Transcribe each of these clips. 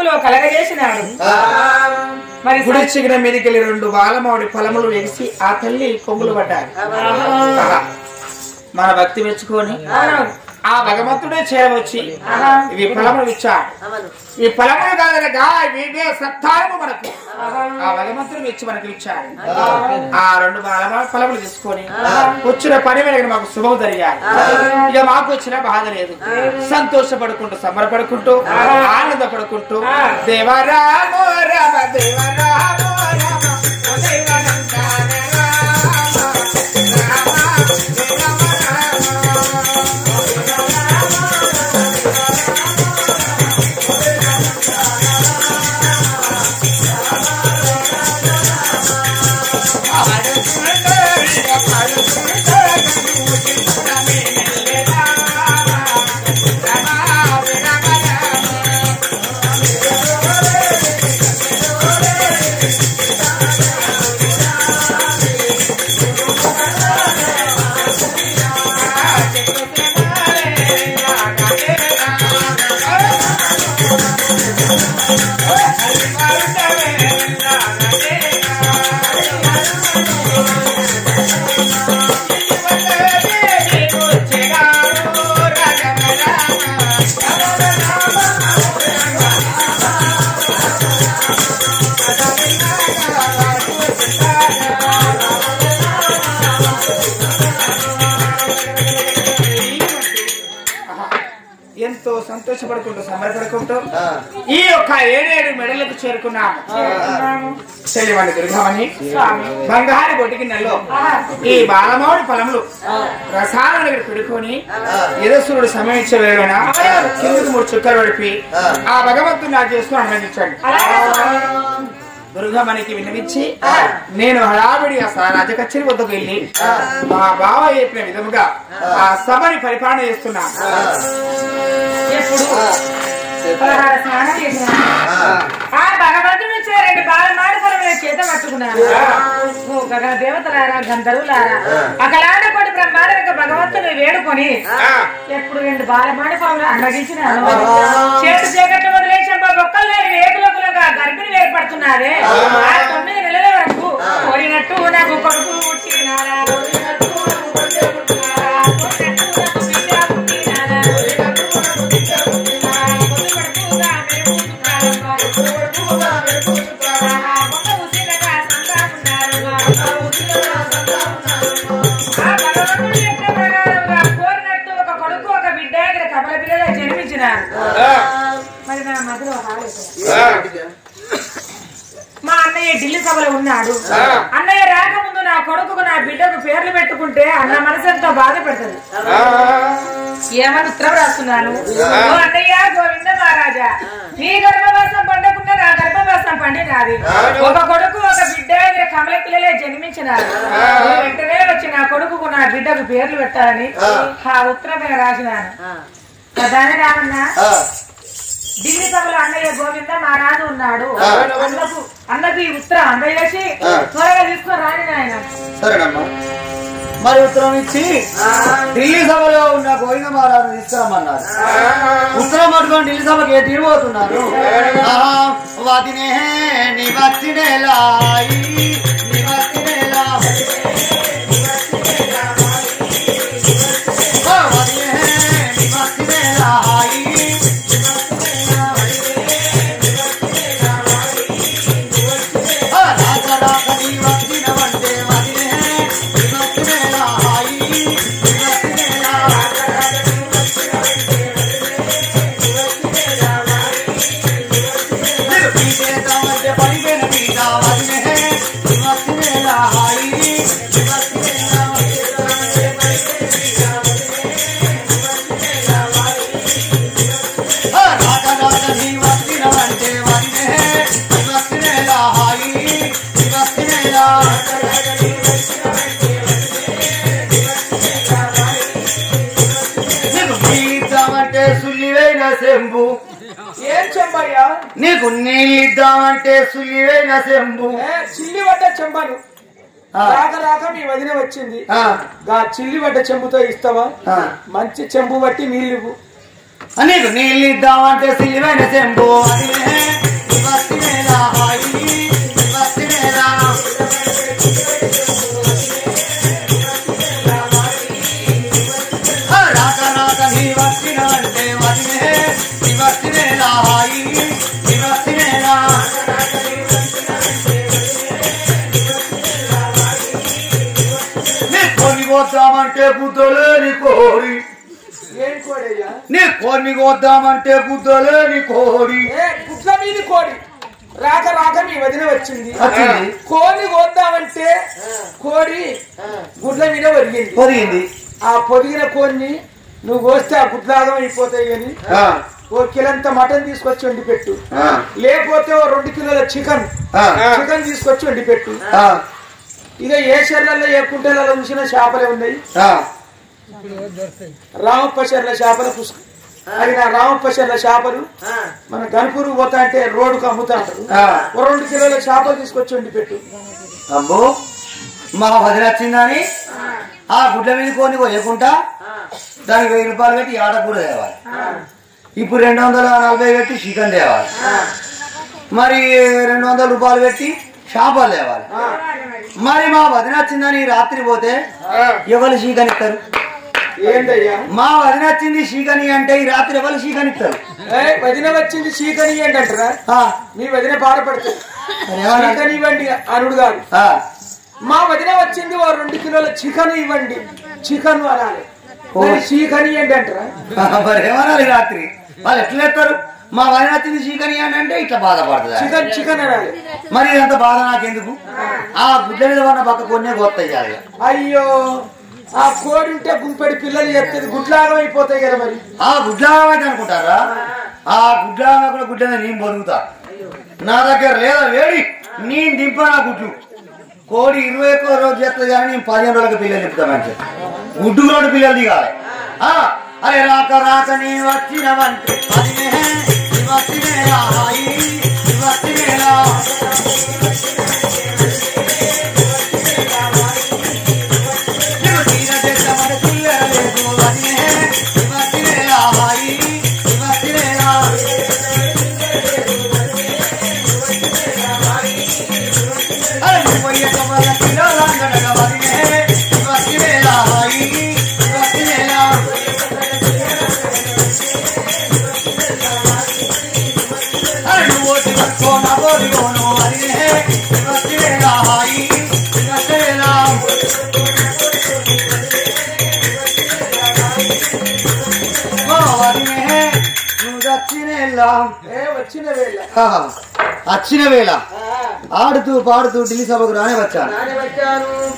మనసులో కలగజేసినాడు. మరి గుడిచిగిన మీదికెళ్ళి 2 బాలమావిడి ఫలములు వేసి ఆ తల్లి కొంగులు పడ్డారు. మన భక్తి మెచ్చుకొని ఆ భగవంతుడే చేరవచ్చి ఇవి ఫలములు ఇచ్చాడు. ఈ ఫలములు కాదనగా ఇవే సత్తారము మనకు ఆ భగవంతుడు ఇచ్చి మనకు ఇచ్చాడు. ఆ 2 ఫలములు తీసుకొని వచ్చిన పని మీద మాకు శుభం జరిగాయి. ఇక మాకు వచ్చిన బాధ లేదు. సంతోషపడుకుంటూ సంబరపడుకుంటూ ఆనందపడుకుంటూ దేవరామో రామ దేవరామో రామ ఎంతో సంతోషపడుకుంటూ సంబరపడుకుంటూ ఈ యొక్క 7 మెడలకు చేరుకున్నాము. చెల్లివాడి దుర్గామణి బంగారు బొట్టి నెలలో ఈ బాలమౌడి ఫలములు రసాలను పిడుకొని యదసురుడు సమయించే వేళన కిందకు 3 చుక్కలు పడిపి ఆ భగవంతుడు నా చేసుకుని అనుమతించండి. దుర్గమణికి విన్నవించి నేను హడావిడి ఆ రాజకచేరి వద్దకు వెళ్ళి మా బావ చెప్పిన విధముగా ఆ సభని పరిపాలన చేస్తున్నా. ఆ భగవంతుడు 2 బాలమాడి ఫలముల చేత పట్టుకున్నాను. గగన దేవతలారా గంధర్వులారా అకలాండ కోటి బ్రహ్మాండ భగవంతుని వేడుకొని ఎప్పుడు 2 బాలమాడి ఫలములు అన్నగించినాను. చేతి చీకట్లు వదిలేసి ఒక్కళ్ళు రేకులకులుగా గర్భిణి ఏర్పడుతున్నారే. ఆ 9 నెలల వరకు కోరినట్టు నాకు కొడుకు పుట్టినారా కోరినట్టు ఒక కొడుకు ఒక బిడ్డ కమల పిల్లలు జన్మించినారు. మరి నా మధులో మా అన్నయ్య ఢిల్లీ సభలో ఉన్నాడు. అన్నయ్య రాకముందు నా కొడుకు నా బిడ్డకు పేర్లు పెట్టుకుంటే అన్న మనసు ఎంతో బాధపడుతుంది. ఏమని ఉత్తరం రాస్తున్నాను. అన్నయ్య గోవింద మహారాజా నీ గర్భవాసం పండకుండా నా గర్భవాసం పండినాది. ఒక కొడుకు ఒక బిడ్డ కమల పిల్లలే జన్మించినారు. వెంటనే వచ్చి నా కొడుకు నా బిడ్డకు పేర్లు పెట్టాలని ఆ ఉత్తరమే రాసినాను. దాని రామన్నా ఢిల్లీ సభలో అన్నయ్య గోవింద మహారాజు ఉన్నాడు. అన్నకు ఈ ఉత్తరం అందజేసి త్వరగా తీసుకొని రాని నాయన. సరేనమ్మా. మరి ఉత్తరం ఇచ్చి ఢిల్లీ సభలో ఉన్న గోవింద మహారాజు తీసుకురమ్మన్నారు. ఉత్తరం పట్టుకొని ఢిల్లీ సభకి తిరిగిపోతున్నారు. వాటినే నివచ్చినేలాయి నీకు నీళ్ళిద్దామంటే సుల్లివైన చెంబు చిల్లి పడ్డ చెంబను రాక రాక మీ వదిన వచ్చింది. చిల్లి పడ్డ చెంబుతో ఇస్తావా? మంచి చెంబు బట్టి నీళ్ళు నీకు నీళ్ళిద్దామంటే సుల్లివైన చెంబు గుద్దలేని కోడి ఏం కోడయ్యా? నీ కోడిని కోద్దామంటే గుద్దలేని కోడి గుడ్ల మీది కోడి రాక రాక మీ వదిన వచ్చింది. వచ్చింది. కోడిని కోద్దామంటే కోడి గుడ్ల మీద పొదిగింది. ఆ పొదిగిన కోడిని నువ్వు కోస్తే ఆ గుడ్లాగం అయిపోతాయి అని ఓ కిలంత మటన్ తీసుకొచ్చి వండి పెట్టు, లేకపోతే ఓ 2 కిలోల చికెన్ తీసుకొచ్చి వండి పెట్టు. ఇక ఏ చెర్లలో ఏ కుంటలలో ఉంచిన చేపలే ఉన్నాయి. రామప్ప చెర్ల చేపల పుస్తకం అది నా రామప్ప చెర్ల చేపలు మన గన్పూర్ పోతా అంటే రోడ్డుకు అమ్ముతా అంటారు. ఓ 2 కిలోల చేపలు తీసుకొచ్చి వండి పెట్టు. అమ్మో మా వదిన వచ్చిందని ఆ గుడ్ల మీద కొని కొయ్యకుండా దానికి 1000 రూపాయలు పెట్టి ఆడకూర తేవాలి. ఇప్పుడు 240 పెట్టి చికెన్ తేవాలి. మరి 200 రూపాయలు పెట్టి చేపలు తేవాలి. మరి మా వదిన వచ్చిందని రాత్రి పోతే ఎవరు చికెన్ ఇస్తారు? ఏంటయ్యా మా వదిన వచ్చింది చీకని అంటే ఈ రాత్రి ఎవరు చీకని ఇస్తారు? వదిన వచ్చింది చీకని ఏంటంటారా? మీ వదిన బాధపడుతుంది చీకని ఇవ్వండి అనుడు కాదు. మా వదిన వచ్చింది ఓ 2 కిలోల చికెన్ ఇవ్వండి, చికెన్ అనాలి. చీకని ఏంటంటారా? మరి ఏమనాలి? రాత్రి వాళ్ళు ఎట్లా ఎత్తారు? మా వదిన వచ్చింది చీకని అంటే ఇట్లా బాధపడుతుంది. చికెన్ చికెన్ అనాలి. మరి ఇదంత బాధ నాకెందుకు? ఆ గుడ్ల మీద ఉన్న పక్క కొన్నే గొత్తాయి. అయ్యో ఆ కోడి ఉంటే గుంపెడి పిల్లలు చెప్తుంది గుడ్లాగం అయిపోతాయి కదా. మరి ఆ గుడ్లాగం అయితే అనుకుంటారా? ఆ గుడ్లాగా కూడా గుడ్ల మీద నేను బొరుగుతా. నా దగ్గర లేదా వేడి నేను దింప నా గుడ్లు. కోడి 21 రోజు చేస్తుంది కానీ నేను 15 రోజులకి పిల్లలు తిప్పుతా. మంచి గుడ్డు కూడా పిల్లలు దిగాలి. అరే రాక రాక నీ వచ్చినవంటే వచ్చిన వేళ ఆడుతూ పాడుతూ ఢిల్లీ సభకు రానే వచ్చాను.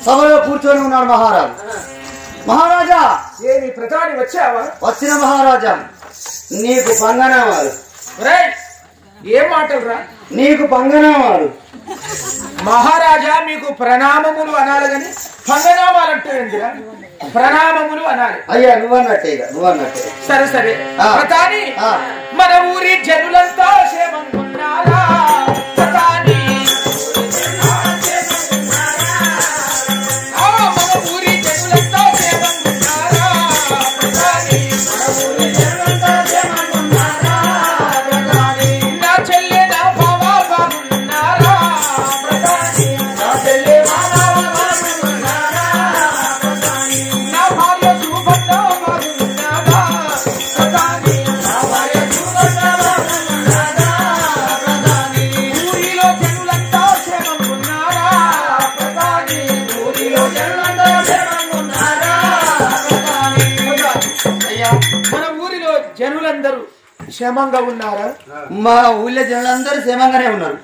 సభలో కూర్చొని ఉన్నాడు మహారాజు. మహారాజా ఏమి ప్రధాని వచ్చావా? వచ్చిన మహారాజా నీకు పంగనామాలు. ఏం మాటలు రా? నీకు పంగనామాలు. మహారాజా మీకు ప్రణామములు అనాలి గాని పంగనామాలు అంటే ఏంటిరా? ప్రణామములు అనాలి. అయ్యా నువ్వన్నట్టే నువ్వన్నట్టే. సరే సరే ప్రధాని మన ఊరి జనులంతా క్షేమంగున్నారా? ప్రధాని మన ఊరి జనులంతా క్షేమంగున్నారా? ప్రధాని నా చెల్లె నా బావ బాగున్నారా? ప్రధాని నా చెల్లె నా బావ బాగున్నారా? నా భార్య సుభద్ర బాగున్నారా? ప్రధాని నా భార్య సుభద్ర బాగున్నారా? ప్రధాని ఊరిలో జనులంతా క్షేమంగున్నారా? ప్రధాని ఊరిలో జనులంతా క్షేమంగున్నారా? ప్రధాని అయ్యా మన ఊరిలో జనులందరూ క్షేమంగా ఉన్నారా? మా ఊళ్ళో జనులందరూ క్షేమంగానే ఉన్నారు.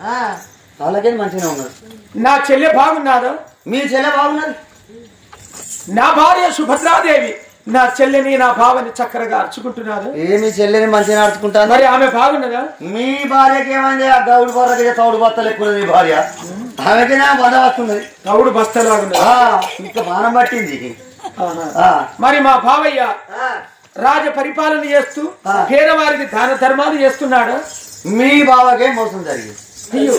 అలాగే మంచిగానే ఉన్నారు. నా చెల్లె బాగున్నారా? మీ చెల్లె బాగున్నది. నా భార్య సుభద్రాదేవి నా చెల్లెని నా భావని చక్కరగా అర్చుకుంటున్నారు. ఏమి చెల్లెని మంచిగా నడుచుకుంటాను. మరి ఆమె బాగున్నదా? మీ భార్యకి ఏమైంది? ఆ గౌడు బర్రకి తౌడు బత్తలు ఎక్కువ మీ భార్య. ఆమెకి నా బాధ వస్తున్నది. తౌడు బస్తలాగున్నది. ఇంకా బాణం పట్టింది. మరి మా భావయ్య రాజ పరిపాలన చేస్తూ పేదవారికి దాన ధర్మాలు చేస్తున్నాడు. మీ బావకే మోసం జరిగింది. అయ్యో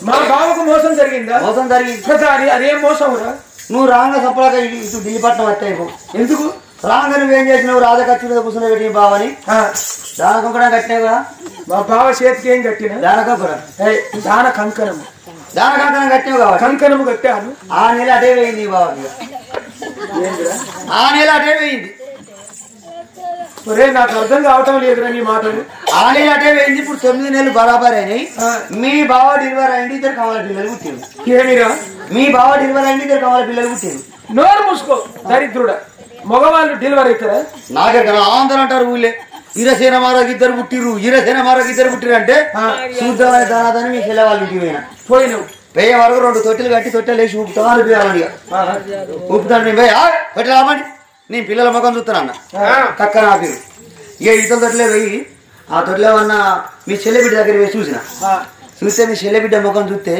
మా బావకు మోసం జరిగిందా? మోసం జరిగింది. ప్రధాని అదేం మోసం రా? నువ్వు రాంగ సపడాక ఇటు ఢిల్లీపట్నం వచ్చాయి. ఎందుకు రాంగ నువ్వేం చేసినావు? రాజకచ్చి మీద కూర్చుని పెట్టి బావని దానకం కూడా కట్టినావు కదా. మా బావ చేతికి ఏం కట్టినా? దానకం కూడా దాన కంకణము. దాన కంకణం కట్టినావు కాబట్టి కంకణము కట్టాను. ఆ నెల అటే వేయింది బావకి. ఆ నెల అటే వేయింది. ఒరే నాకు అర్థం కావటం లేదురా నీ మాటలు. ఆలే అంటే వేయింది ఇప్పుడు 9 నెలలు బరాబర్ అయినాయి. మీ బావ డెలివరీ అయింది, ఇద్దరు కావాల పిల్లలు పుట్టింది. ఏమిరా మీ బావ డెలివరీ అయింది, ఇద్దరు కావాల పిల్లలు పుట్టింది. నోరు మూసుకో దరిద్రుడా. మగవాళ్ళు డెలివరీ అవుతారా? నాకే కదా ఆంధ్ర అంటారు ఊళ్ళే. ఈరసేన మారాకి ఇద్దరు పుట్టిరు, ఈరసేన మారాకి ఇద్దరు పుట్టిరు అంటే చూద్దామని దాని మీ చెల్లె వాళ్ళు ఇంటికి పోయినావు. వెయ్యి వరకు 2 తొట్టెలు కట్టి తొట్టెలు వేసి ఊపుతాను పిల్లవాడిగా ఊపుతాను. నేను వెయ్యి తొట్టెలు రామండి, నేను పిల్లల ముఖం చూస్తాను అన్న కక్క నా పేరు. ఇక ఇతల తొట్టలే వెయ్యి ఆ తొట్టెలు ఏమన్నా మీ చెల్లె బిడ్డ దగ్గర వేసి చూస్తే మీ చెల్లె బిడ్డ ముఖం చూస్తే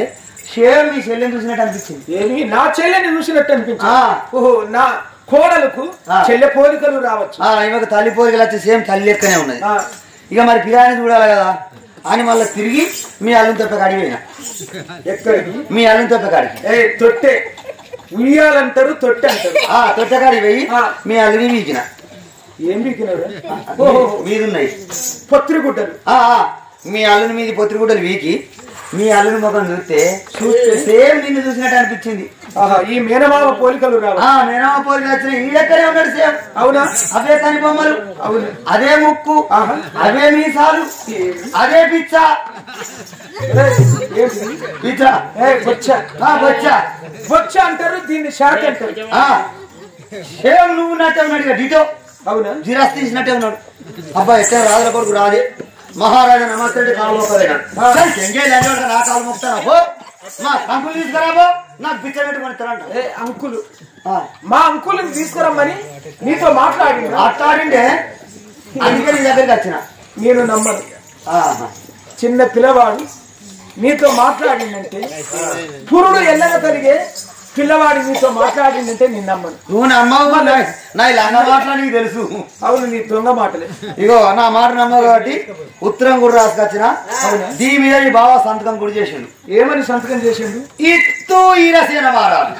సేమ్ మీ చెల్లెని చూసినట్టు అనిపించింది. ఏమి నా చెల్లెని చూసినట్టు అనిపించింది. ఓహో నా కోడలకు చెల్లె పోలికలు రావచ్చు. ఈమెకు తల్లి పోలికలు వచ్చి సేమ్ తల్లి లెక్కనే ఉన్నది. ఇక మరి పిల్లని చూడాలి కదా అని మళ్ళీ తిరిగి మీ అల్లుని తొట్ట కాడికి పోయినా. ఎక్కడికి? మీ అల్లుని తొట్ట కాడికి. తొట్టె ఉయ్యాలంటారు, తొట్టె అంటారు. తొట్ట కాడికి పోయి మీ అల్లుని వీకిన. ఏం వీకినారు? మీదున్నాయి పొత్తిగుడ్డలు. మీ అల్లుని మీది పొత్తిగుడ్డలు వీకి మీ అల్లుని ముఖం చూస్తే సేమ్ నిన్ను చూసినట్టు అనిపించింది. ఈ మేనమామ పోలికలు రావు. మేనమామ పోలికలు వచ్చినాయి. ఈడెక్కడే ఉన్నాడు సేమ్. అవునా? అవే కని బొమ్మలు, అవును, అదే ముక్కు, అవే మీసాలు, అదే పిచ్చ పిచ్చ బొచ్చ అంటారు, దీన్ని షాక్ అంటారు. సేమ్ నువ్వు ఉన్నట్టే ఉన్నాడు. ఇక డిటో. అవునా? జిరాస్ తీసినట్టే ఉన్నాడు. అబ్బా ఎక్కడ రాజుల కొడుకు రాదే మహారాజా నమస్తే కాలు మొక్కలేనా నా కాలు మొక్కుతారా మా అంకులు తీసుకురాబో నాకు బిచ్చ పెట్టుకుంటారంట. అంకులు మా అంకుల్ని తీసుకురమ్మని నీతో మాట్లాడిండే అందుకే నీ దగ్గరికి వచ్చిన. నేను నమ్మను. చిన్న పిల్లవాడు నీతో మాట్లాడిందంటే పురుడు ఎల్లగా కలిగే పిల్లవాడి నీతో మాట్లాడిందంటే నేను నమ్మను. నువ్వు నమ్మవు నా ఇలా మాటలు నీకు తెలుసు. అవును, నీ దొంగ మాటలే. ఇగో నా మాట నమ్మవు కాబట్టి ఉత్తరం కూడా రాసుకొచ్చిన. దీని మీద ఈ బావ సంతకం కూడా చేసిండు. ఏమని సంతకం చేసిండు? ఇత్తు ఈరసేన మారాలి.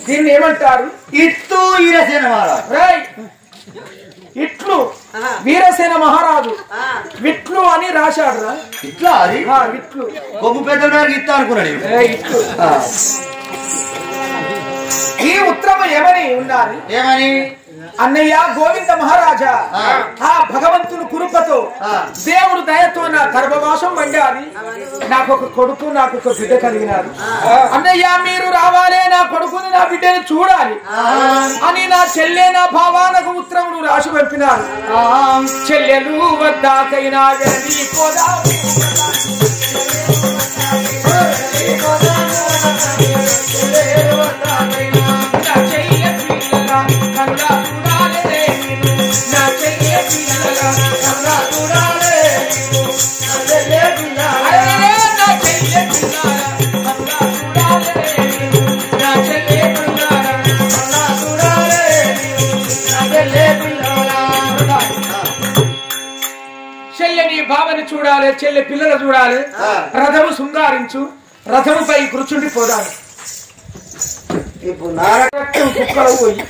దీన్ని ఏమంటారు? ఇత్తు ఈరసేన మారాలి. ఇట్లు వీరసేన మహారాజు విట్లు అని రాశాడు రా. ఇట్లా అది విట్లు కొమ్ము పెద్ద ఇస్తా అనుకున్నాడు. ఇట్లు ఈ ఉత్తరం ఏమని ఉండాలి? ఏమని? అన్నయ్య గోవింద మహారాజా, ఆ భగవంతుని కృపతో దేవుడు దయతో నా గర్భవాసం వండాలి. నాకొక కొడుకు, నాకొక బిడ్డ కలిగినారు. అన్నయ్య మీరు రావాలే, నా కొడుకుని నా బిడ్డని చూడాలి అని నా చెల్లె నా భావాలకు ఉత్తరమును రాసి పంపినారు. చెల్లెలు వద్దాకైనా వెళ్ళి కోదా చెల్లెని భావని చూడాలి, చెల్లె పిల్లలు చూడాలి. రథము శృంగారించు, రథముపై కూర్చుండి పోదాలి. ఇప్పుడు నారకం కుక్కలు పోయి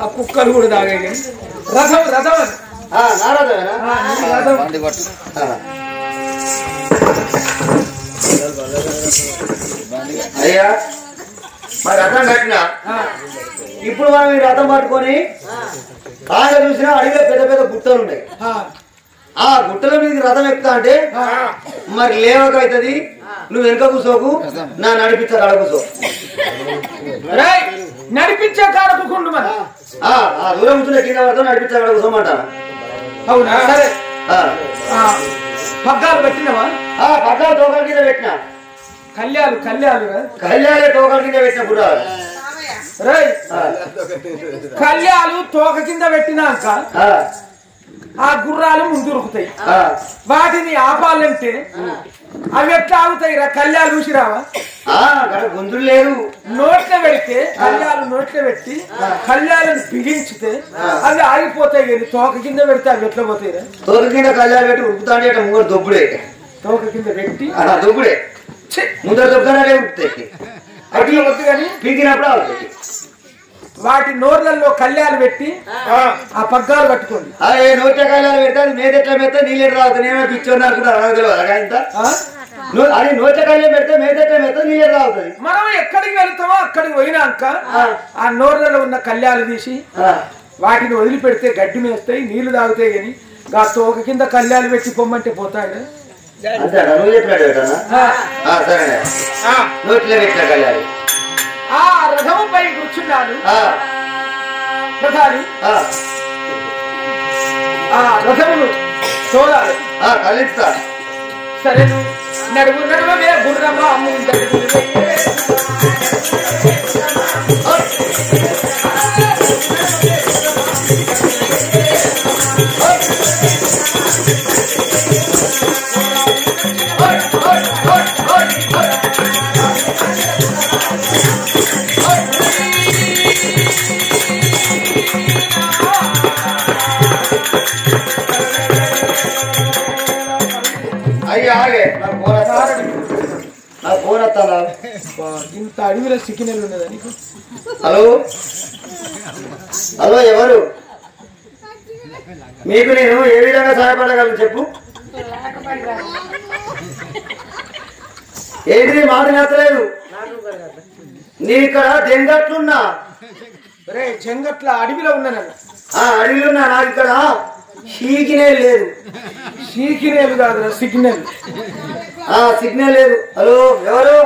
ఆ కుక్కలు కూడా తాగే రథం రథం అయ్యా మరి రథం కట్టినా. ఇప్పుడు మనం ఈ రథం పట్టుకొని బాగా చూసినా అడిగిలో పెద్ద పెద్ద గుట్టలు ఉన్నాయి. ఆ గుట్టల మీద రథం ఎక్కుతా అంటే మరి లేవక అవుతుంది. నువ్వు వెనుక కూర్చోకు, నా నడిపించా కాడ కూర్చో. నడిపించే కాడకుండు మన దూరం కూర్చున్న కింద పడతావు, నడిపించా కాడ కూర్చోమంటారా? అవునా? సరే. పగ్గాలు పెట్టినవా? పగ్గాలు తోకల కింద పెట్టినా. కళ్యాలు కళ్యాలే తోకల కింద పెట్టినప్పుడు కళ్యాలు తోక కింద పెట్టినాక ఆ గుర్రాలు ముందురుకుతాయి. వాటిని ఆపాలంటే అవి ఎట్లా ఆగుతాయి రా? కళ్యాలు చూసిరావా? గొంతులు లేదు. నోట్లో పెడితే కళ్యాలు నోట్లో పెట్టి కళ్యాలను బిగించితే అవి ఆగిపోతాయి. కానీ తోక కింద పెడితే అవి ఎట్లా పోతాయి రా? తోక కింద కళ్యాలు పెట్టి ఉరుకుతాంటే ముంగరు దొబ్బుడే. తోక కింద పెట్టి దొబ్బుడే ముందర దొబ్బగానే ఉరుకుతాయి. అట్లా వద్దు కానీ పీకినప్పుడు అవుతాయి. వాటి నోర్లలో కళ్యాలు పెట్టి ఆ పగ్గాలు పట్టుకోండి. నోట్ల కళ్యాలు పెడితే అది మేదెట్లా పెడితే నీళ్ళు రావుతుంది. నేనే పిచ్చోని అనుకుంటా ఇంత అది నోట్ల కళ్యాలు పెడితే మేదెట్లా పెడితే నీళ్ళు రావుతుంది. మనం ఎక్కడికి వెళ్తామో అక్కడికి పోయినాక ఆ నోర్లలో ఉన్న కళ్యాలు తీసి వాటిని వదిలిపెడితే గడ్డి మేస్తాయి, నీళ్లు తాగుతాయి. కానీ గా తోక కింద కళ్యాలు పెట్టి పొమ్మంటే పోతాడు. అంతేనా? నువ్వు చెప్పినాడు సరే నువ్వు ఇట్లా పెట్టినా కళ్యాణి. ఆ రథముపై కూర్చున్నాడు ప్రధాని. ఆ రథమును చూడాలి, కలిస్తా. సరే నడుము నడుమే గుర్రమా ఆగే నాకు ఫోన్ వస్తాను. ఇంత అడవిలో సిగ్నల్ ఉన్నదా నీకు? హలో హలో, ఎవరు? మీకు నేను ఏ విధంగా సహాయపడగలను చెప్పు. ఏంటి మాట నచ్చలేదు? నేను ఇక్కడ దెంగట్లున్నా. రే చెంగట్ల అడవిలో ఉన్నాను. అడవిలో ఉన్నా. నాకు ఇక్కడ సీకినేలు లేదు. సీకినేలు కాదు, సిగ్నల్. సిగ్నల్ లేదు. హలో ఎవరు?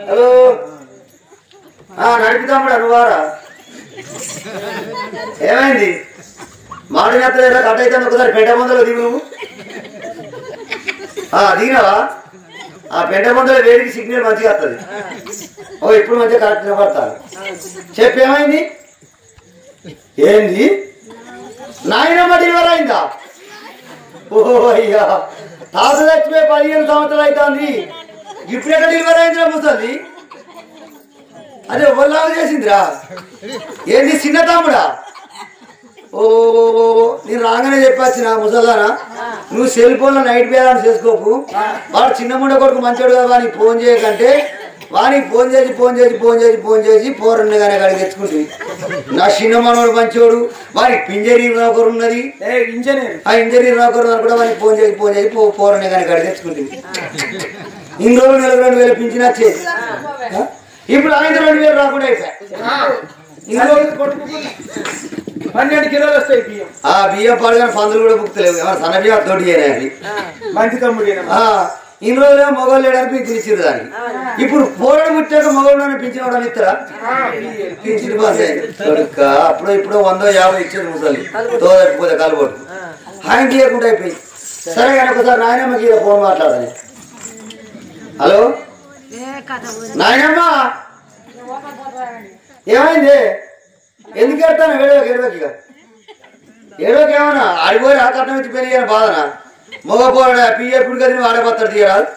హలో నడిపితాముడా నువ్వారా? ఏమైంది? మాట నెత్తలేదా? కట్ అయితే ఒకసారి పెంట మందులో దిగు. నువ్వు దిగినావా? ఆ పెంట మందులో వేడికి సిగ్నల్ మంచిగా వస్తుంది. ఓ ఇప్పుడు మంచిగా కరెక్ట్ నిలబడతాను. చెప్పు ఏమైంది? ఏంది? నాయనమ్మ డెలివరీ అయిందా? ఓహో అయ్యా, తాత చచ్చిపోయి 15 సంవత్సరాలు అవుతుంది. ఇప్పుడు ఎక్కడ డెలివరీ అయిందిరా ముసలి? అదే ఎవరిలాగా చేసిందిరా? ఏంది చిన్న తమ్ముడా? ఓ నేను రాగానే చెప్పొచ్చిన ముసల్దానా, నువ్వు సెల్ ఫోన్ లో నైట్ బ్యాలెన్స్ చేసుకోకు. వాడు చిన్న ముండ కొడుకు మంచోడు కదా, వానికి ఫోన్ చేయకంటే వానికి ఫోన్ చేసి పోరన్నగానే కాడికి తెచ్చుకుంటుంది. నా చిన్న మనోడు మంచోడు, వానికి పింజనీర్ నౌకరు ఉన్నది. ఇంజనీర్ నౌకరు కూడా వానికి ఫోన్ చేసి పోరన్నగానే కాడికి తెచ్చుకుంటుంది. ఇన్ని రోజులు నెలకు 2000 పింఛన్ వచ్చేది. ఇప్పుడు ఆయన 2000 రాకుండా అయిపోయాయి. 12 కిలోలు వస్తాయి బియ్యం. బియ్యం పాడుగానే పందులు కూడా బుక్తలేవు. ఏమన్నా సన్న బియ్యం తోటి చేయడానికి మంచి తమ్ముడు. ఇన్ని రోజులు మొగోళ్ళు లేడానికి పింఛన్ ఇచ్చారు దానికి. ఇప్పుడు పోరాడు ముట్టాక మొగోళ్ళు పింఛన్ ఇవ్వడం ఇస్తారా? పింఛన్ కొడుక అప్పుడు ఇప్పుడు 150 ఇచ్చేది ముసలి తోదకపోతే కలబోటు ఆయన తీయకుండా అయిపోయి. సరే కానీ ఒకసారి నాయనమ్మకి ఫోన్ మాట్లాడాలి. హలో నాయనమ్మ, ఏమైంది? ఎందుకు వెళ్తాను? ఏడవకి ఏడోకి ఏమన్నా ఆడిపోయి ఆకట్టం వచ్చి పెరిగిన బాధనా? మగ పోరాడు పియ్య ఎప్పుడు కదా ఆడబోతాడు తీయరాదు.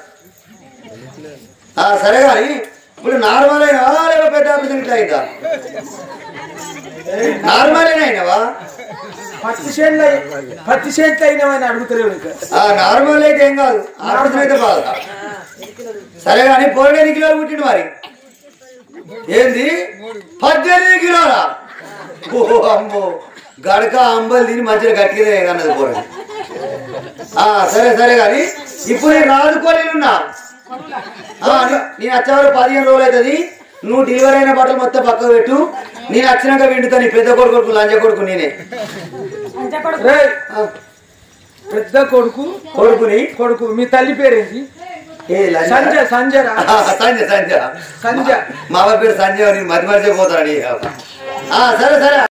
సరే కానీ ఇప్పుడు నార్మల్ అయినవా లేక పెద్ద ఆపరేషన్ ఇట్లా అయిందా? నార్మల్ అయినవా? పత్తి చేతి అయినవని అడుగుతలేవు. నార్మల్ అయితే ఏం కాదు, ఆపరేషన్ అయితే బాధ. సరే కానీ 18 కిలోలు పుట్టిండు. మరి ఏంది 18 కిలోలా? ఓ అమ్మో, గడక అంబలు తిని మంచిగా గట్టిగా అన్నది పోరండి. సరే కానీ ఇప్పుడు నేను రాదుకోలేనున్నా. నేను వచ్చేవారు 15 రోజులు అవుతుంది. నువ్వు డెలివరీ అయిన బట్టలు మొత్తం పక్కకు పెట్టు. నేను వచ్చినాక వింటుతా. నీ పెద్ద కొడుకు లంజ కొడుకు నేనే. పెద్ద కొడుకు మీ తల్లి పేరేంటి? సంజయ్. మా పేరు సంజయ్. మధ్య మధ్య పోతాను. సరే